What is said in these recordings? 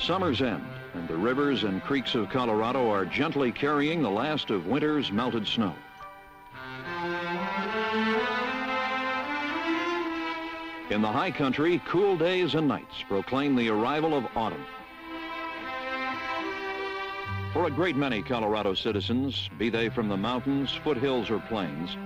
Summer's end, and the rivers and creeks of Colorado are gently carrying the last of winter's melted snow. In the high country, cool days and nights proclaim the arrival of autumn. For a great many Colorado citizens, be they from the mountains, foothills, or plains,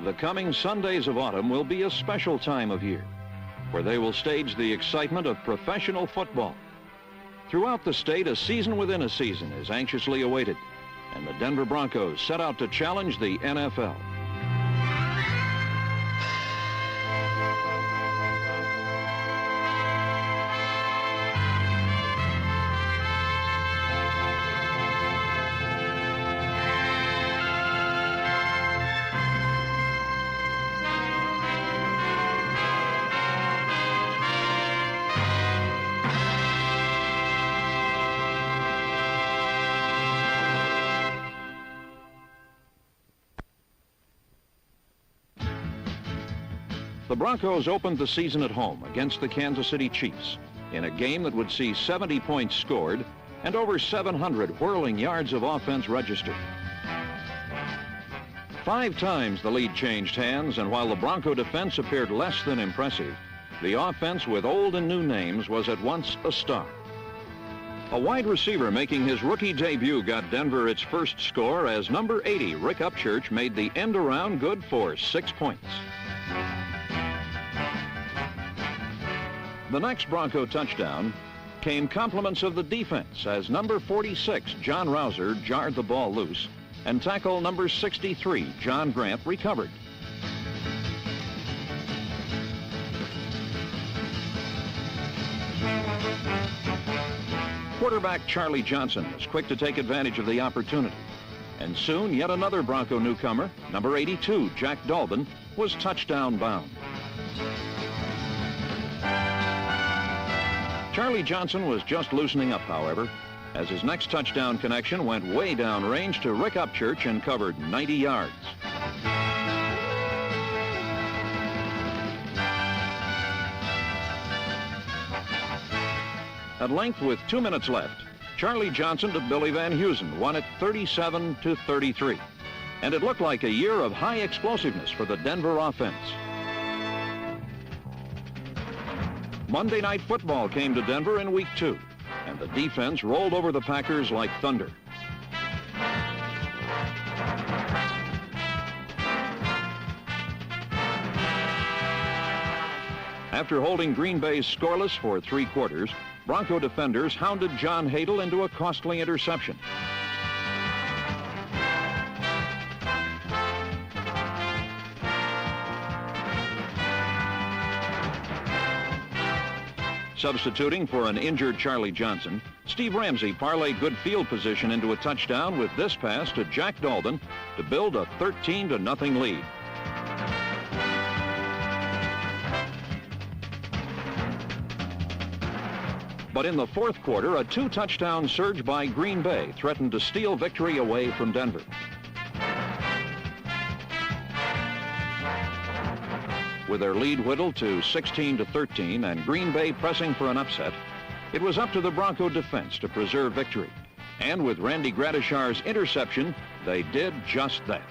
the coming Sundays of autumn will be a special time of year, where they will stage the excitement of professional football. Throughout the state, a season within a season is anxiously awaited, and the Denver Broncos set out to challenge the NFL. The Broncos opened the season at home against the Kansas City Chiefs in a game that would see 70 points scored and over 700 whirling yards of offense registered. 5 times the lead changed hands, and while the Bronco defense appeared less than impressive, the offense with old and new names was at once a star. A wide receiver making his rookie debut got Denver its first score as number 80, Rick Upchurch, made the end around good for 6 points. The next Bronco touchdown came compliments of the defense as number 46, John Rouser, jarred the ball loose, and tackle number 63, John Grant, recovered. Quarterback Charlie Johnson was quick to take advantage of the opportunity, and soon yet another Bronco newcomer, number 82, Jack Dolbin, was touchdown bound. Charlie Johnson was just loosening up, however, as his next touchdown connection went way downrange to Rick Upchurch and covered 90 yards. At length, with 2 minutes left, Charlie Johnson to Billy Van Heusen won it 37-33, and it looked like a year of high explosiveness for the Denver offense. Monday Night Football came to Denver in week 2, and the defense rolled over the Packers like thunder. After holding Green Bay scoreless for 3 quarters, Bronco defenders hounded John Hadel into a costly interception. Substituting for an injured Charlie Johnson, Steve Ramsey parlayed good field position into a touchdown with this pass to Jack Dolbin to build a 13-0 lead. But in the fourth quarter, a 2-touchdown surge by Green Bay threatened to steal victory away from Denver. With their lead whittled to 16-13 and Green Bay pressing for an upset, it was up to the Bronco defense to preserve victory. And with Randy Gradishar's interception, they did just that.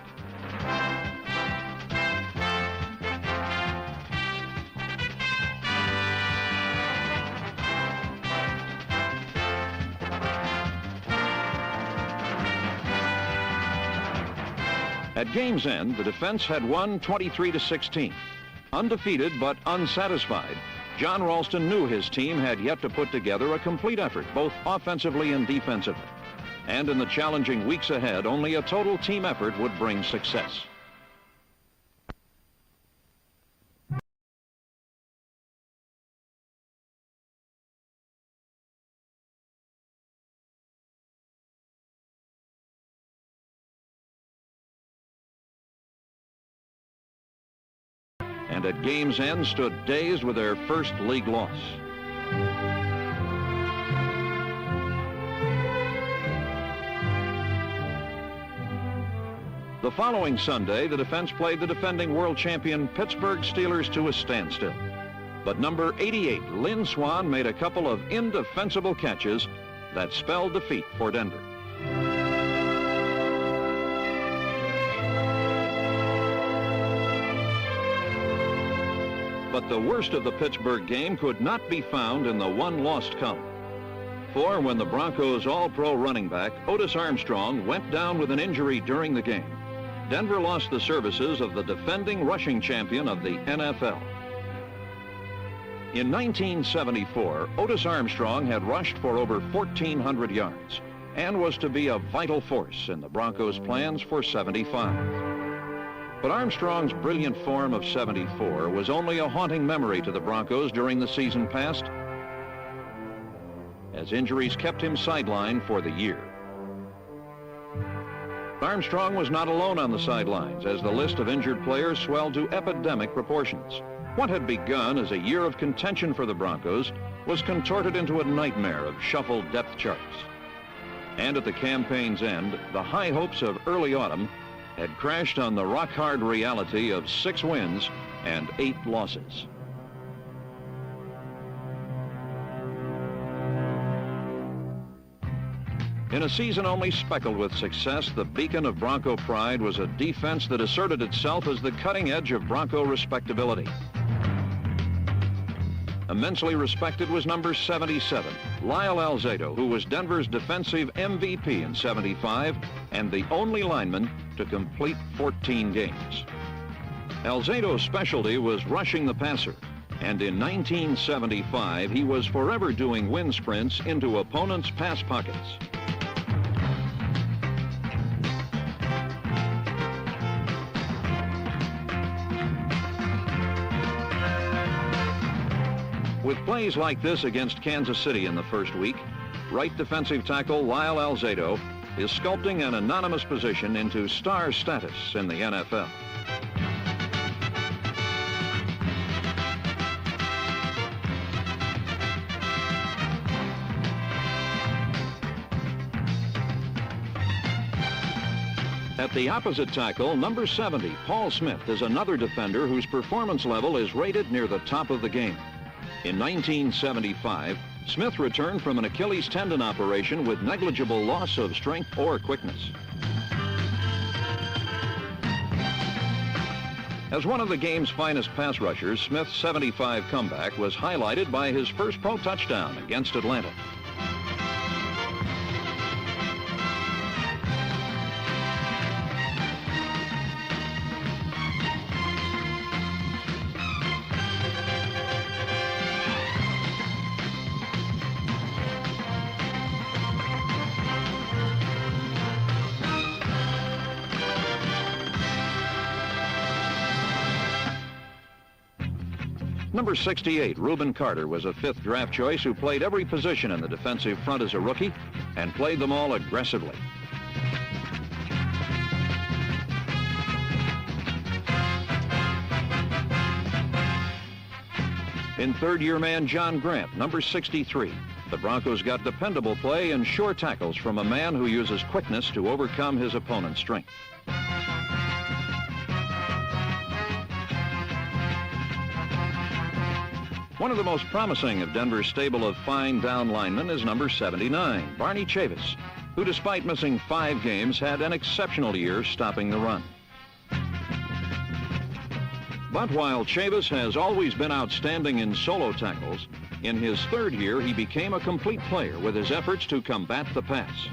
At game's end, the defense had won 23-16. Undefeated but unsatisfied, John Ralston knew his team had yet to put together a complete effort, both offensively and defensively. And in the challenging weeks ahead, only a total team effort would bring success. And at game's end stood dazed with their first league loss. The following Sunday, the defense played the defending world champion Pittsburgh Steelers to a standstill. But number 88, Lynn Swan, made a couple of indefensible catches that spelled defeat for Denver. But the worst of the Pittsburgh game could not be found in the one lost column. For when the Broncos' all-pro running back, Otis Armstrong, went down with an injury during the game, Denver lost the services of the defending rushing champion of the NFL. In 1974, Otis Armstrong had rushed for over 1,400 yards and was to be a vital force in the Broncos' plans for 75. But Armstrong's brilliant form of 74 was only a haunting memory to the Broncos during the season past, as injuries kept him sidelined for the year. Armstrong was not alone on the sidelines as the list of injured players swelled to epidemic proportions. What had begun as a year of contention for the Broncos was contorted into a nightmare of shuffled depth charts. And at the campaign's end, the high hopes of early autumn had crashed on the rock-hard reality of 6 wins and 8 losses. In a season only speckled with success, the beacon of Bronco pride was a defense that asserted itself as the cutting edge of Bronco respectability. Immensely respected was number 77, Lyle Alzado, who was Denver's defensive MVP in 75 and the only lineman to complete 14 games. Alzado's specialty was rushing the passer, and in 1975, he was forever doing wind sprints into opponents' pass pockets. With plays like this against Kansas City in the first week, right defensive tackle Lyle Alzado is sculpting an anonymous position into star status in the NFL. At the opposite tackle, number 70, Paul Smith, is another defender whose performance level is rated near the top of the game. In 1975, Smith returned from an Achilles tendon operation with negligible loss of strength or quickness. As one of the game's finest pass rushers, Smith's 75 comeback was highlighted by his first pro touchdown against Atlanta. Number 68, Reuben Carter, was a 5th draft choice who played every position in the defensive front as a rookie and played them all aggressively. In third-year man John Grant, number 63, the Broncos got dependable play and sure tackles from a man who uses quickness to overcome his opponent's strength. One of the most promising of Denver's stable of fine down linemen is number 79, Barney Chavis, who despite missing 5 games had an exceptional year stopping the run. But while Chavis has always been outstanding in solo tackles, in his 3rd year he became a complete player with his efforts to combat the pass.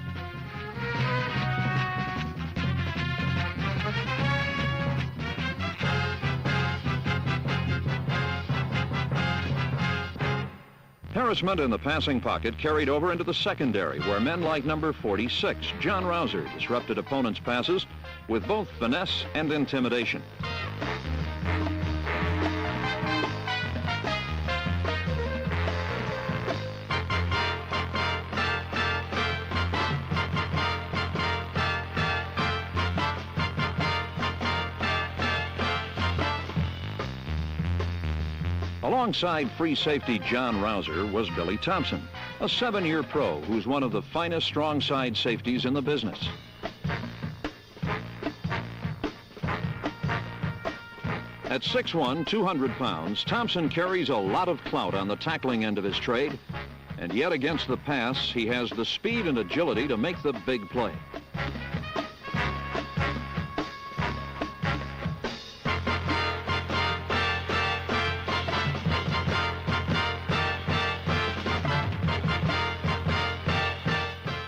Harassment in the passing pocket carried over into the secondary, where men like number 46, John Rouser, disrupted opponents' passes with both finesse and intimidation. Alongside free safety John Rouser was Billy Thompson, a 7-year pro who's one of the finest strong side safeties in the business. At 6'1", 200 pounds, Thompson carries a lot of clout on the tackling end of his trade, and yet against the pass, he has the speed and agility to make the big play.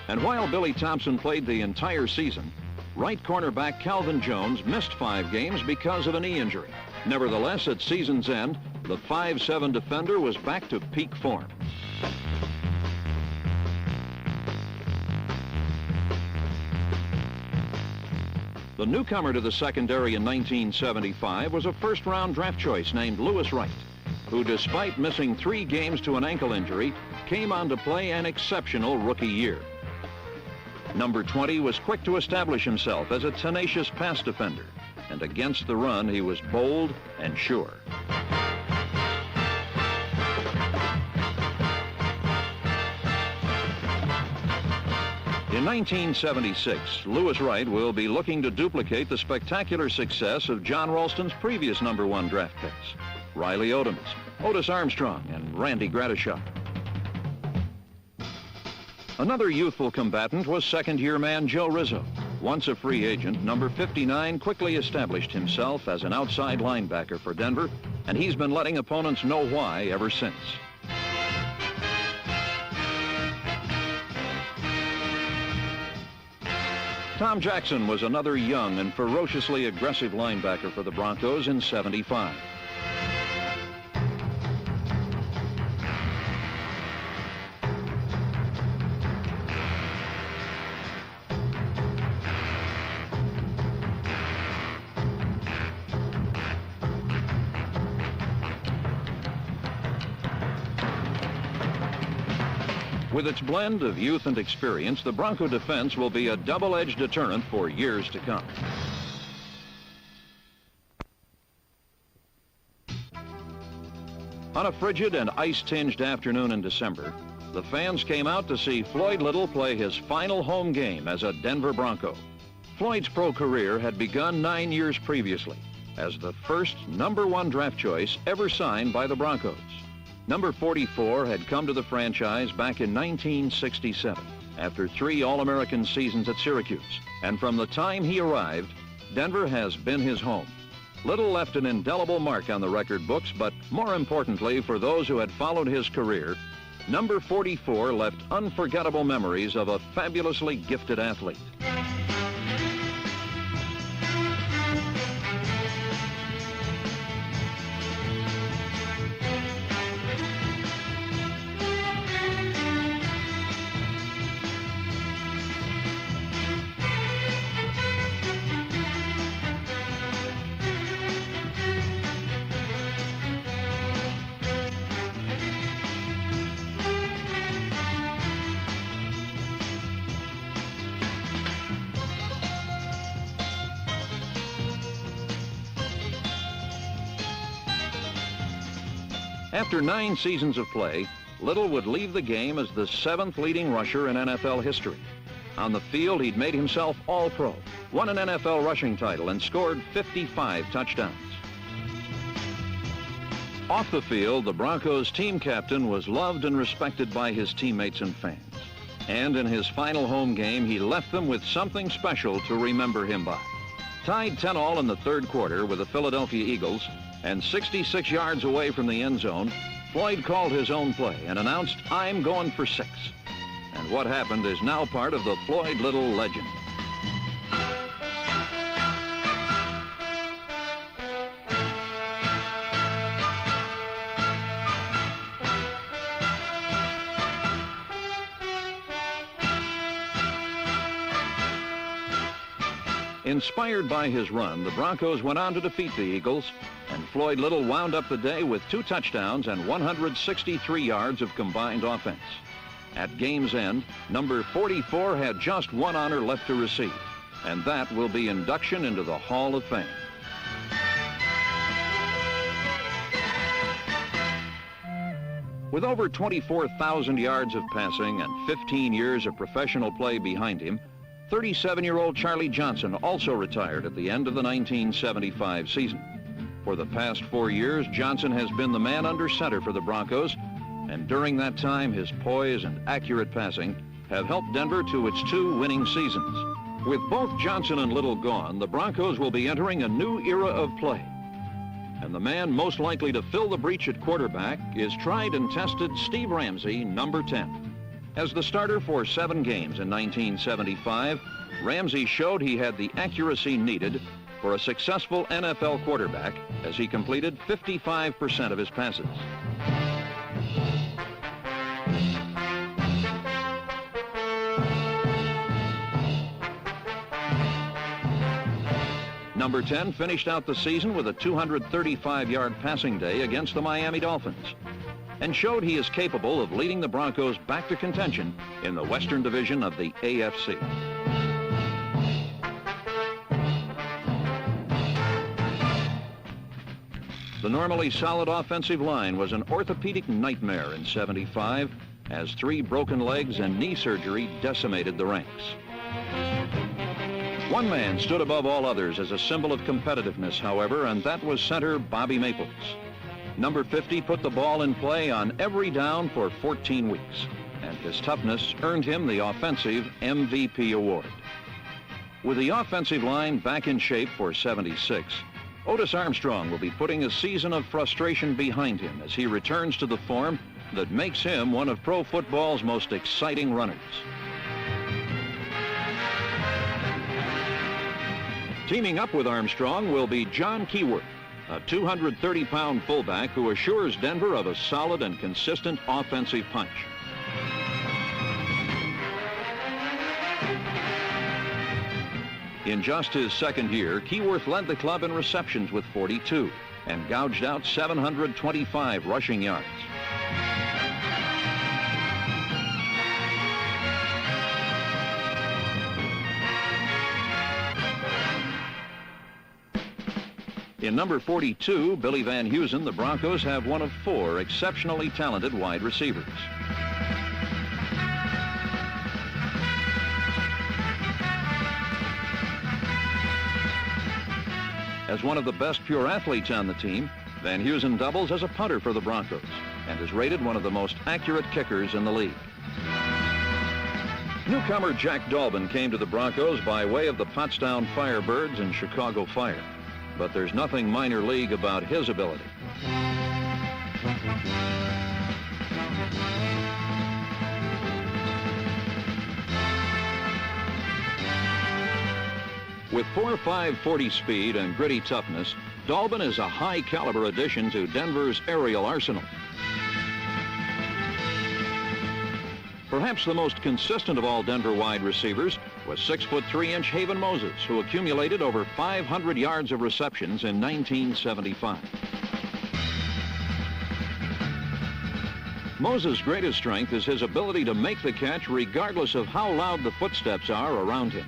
And while Billy Thompson played the entire season, right cornerback Calvin Jones missed 5 games because of a knee injury. Nevertheless, at season's end, the 5'7" defender was back to peak form. The newcomer to the secondary in 1975 was a first-round draft choice named Louis Wright, who, despite missing 3 games to an ankle injury, came on to play an exceptional rookie year. Number 20 was quick to establish himself as a tenacious pass defender, and against the run, he was bold and sure. In 1976, Louis Wright will be looking to duplicate the spectacular success of John Ralston's previous number 1 draft picks, Riley Odoms, Otis Armstrong, and Randy Gradishar. Another youthful combatant was second-year man Joe Rizzo. Once a free agent, number 59 quickly established himself as an outside linebacker for Denver, and he's been letting opponents know why ever since. Tom Jackson was another young and ferociously aggressive linebacker for the Broncos in '75. With its blend of youth and experience, the Bronco defense will be a double-edged deterrent for years to come. On a frigid and ice-tinged afternoon in December, the fans came out to see Floyd Little play his final home game as a Denver Bronco. Floyd's pro career had begun 9 years previously as the first number 1 draft choice ever signed by the Broncos. Number 44 had come to the franchise back in 1967 after 3 All-American seasons at Syracuse. And from the time he arrived, Denver has been his home. Little left an indelible mark on the record books, but more importantly for those who had followed his career, number 44 left unforgettable memories of a fabulously gifted athlete. After 9 seasons of play, Little would leave the game as the 7th leading rusher in NFL history. On the field, he'd made himself All-Pro, won an NFL rushing title, and scored 55 touchdowns. Off the field, the Broncos' team captain was loved and respected by his teammates and fans. And in his final home game, he left them with something special to remember him by. Tied 10-all in the 3rd quarter with the Philadelphia Eagles, and 66 yards away from the end zone, Floyd called his own play and announced, "I'm going for 6." And what happened is now part of the Floyd Little legend. Inspired by his run, the Broncos went on to defeat the Eagles, and Floyd Little wound up the day with 2 touchdowns and 163 yards of combined offense. At game's end, number 44 had just 1 honor left to receive, and that will be induction into the Hall of Fame. With over 24,000 yards of passing and 15 years of professional play behind him, 37-year-old Charlie Johnson also retired at the end of the 1975 season. For For the past 4 years, Johnson has been the man under center for the Broncos, and during that time, his poise and accurate passing have helped Denver to its 2 winning seasons. With both Johnson and Little gone, the Broncos will be entering a new era of play. And the man most likely to fill the breach at quarterback is tried and tested Steve Ramsey, number 10. As the starter for 7 games in 1975, Ramsey showed he had the accuracy needed for a successful NFL quarterback as he completed 55% of his passes. Number 10 finished out the season with a 235-yard passing day against the Miami Dolphins and showed he is capable of leading the Broncos back to contention in the Western Division of the AFC. The normally solid offensive line was an orthopedic nightmare in '75 as 3 broken legs and knee surgery decimated the ranks. One man stood above all others as a symbol of competitiveness, however, and that was center Bobby Maples. Number 50 put the ball in play on every down for 14 weeks, and his toughness earned him the offensive MVP award. With the offensive line back in shape for '76, Otis Armstrong will be putting a season of frustration behind him as he returns to the form that makes him one of pro football's most exciting runners. Teaming up with Armstrong will be John Keyworth, a 230-pound fullback who assures Denver of a solid and consistent offensive punch. In just his second year, Keyworth led the club in receptions with 42 and gouged out 725 rushing yards. In number 42, Billy Van Heusen, the Broncos have one of 4 exceptionally talented wide receivers. As one of the best pure athletes on the team, Van Heusen doubles as a punter for the Broncos and is rated one of the most accurate kickers in the league. Newcomer Jack Dolbin came to the Broncos by way of the Pottstown Firebirds and Chicago Fire. But there's nothing minor league about his ability. With 4.5 40 speed and gritty toughness, Dolbin is a high-caliber addition to Denver's aerial arsenal. Perhaps the most consistent of all Denver wide receivers was 6'3" Haven Moses, who accumulated over 500 yards of receptions in 1975. Moses' greatest strength is his ability to make the catch regardless of how loud the footsteps are around him.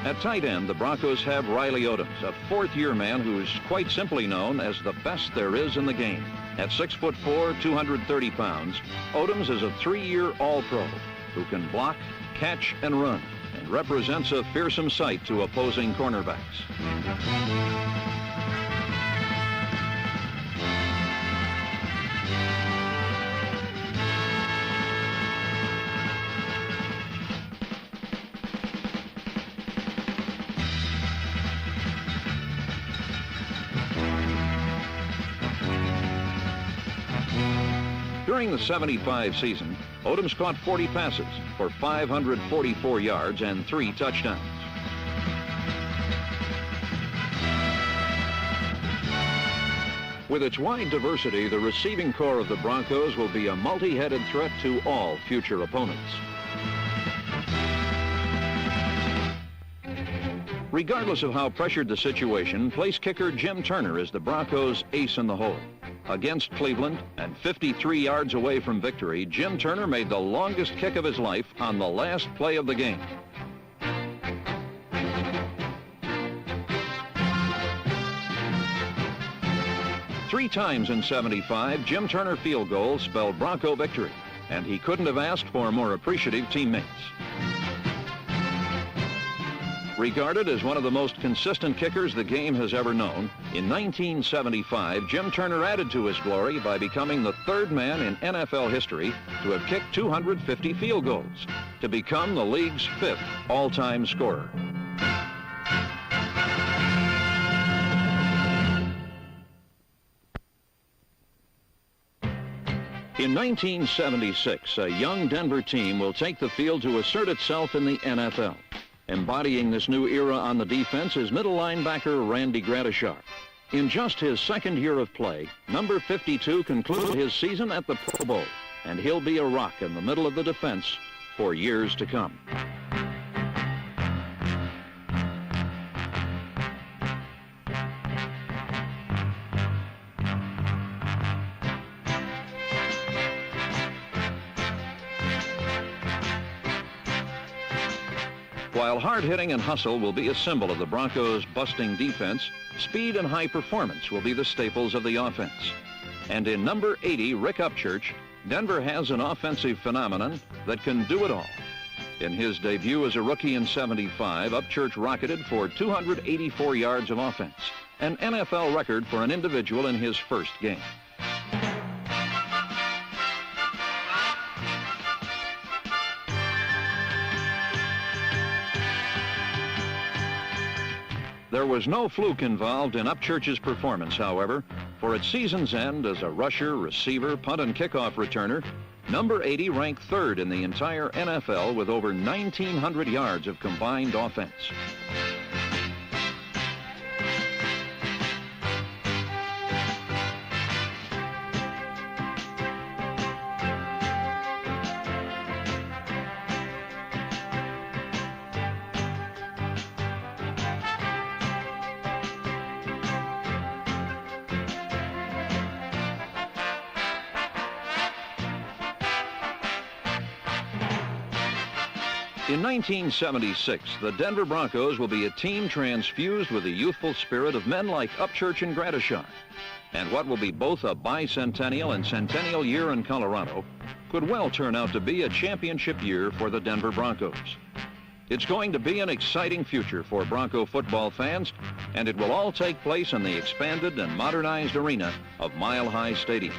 At tight end, the Broncos have Riley Odoms, a 4th-year man who's quite simply known as the best there is in the game. At 6'4", 230 pounds, Odoms is a 3-year All-Pro who can block, catch, and run, and represents a fearsome sight to opposing cornerbacks. During the '75 season, Odoms caught 40 passes for 544 yards and 3 touchdowns. With its wide diversity, the receiving core of the Broncos will be a multi-headed threat to all future opponents. Regardless of how pressured the situation, place kicker Jim Turner is the Broncos' ace in the hole. Against Cleveland and 53 yards away from victory, Jim Turner made the longest kick of his life on the last play of the game. Three times in 75, Jim Turner field goals spelled Bronco victory, and he couldn't have asked for more appreciative teammates. Regarded as one of the most consistent kickers the game has ever known, in 1975, Jim Turner added to his glory by becoming the third man in NFL history to have kicked 250 field goals, to become the league's fifth all-time scorer. In 1976, a young Denver team will take the field to assert itself in the NFL. Embodying this new era on the defense is middle linebacker Randy Gradishar. In just his second year of play, number 52 concluded his season at the Pro Bowl, and he'll be a rock in the middle of the defense for years to come. While hard-hitting and hustle will be a symbol of the Broncos' busting defense, speed and high performance will be the staples of the offense. And in number 80, Rick Upchurch, Denver has an offensive phenomenon that can do it all. In his debut as a rookie in 75, Upchurch rocketed for 284 yards of offense, an NFL record for an individual in his first game. There was no fluke involved in Upchurch's performance, however, for at season's end as a rusher, receiver, punt, and kickoff returner, number 80 ranked third in the entire NFL with over 1,900 yards of combined offense. In 1976, the Denver Broncos will be a team transfused with the youthful spirit of men like Upchurch and Gradishar. And what will be both a bicentennial and centennial year in Colorado could well turn out to be a championship year for the Denver Broncos. It's going to be an exciting future for Bronco football fans, and it will all take place in the expanded and modernized arena of Mile High Stadium.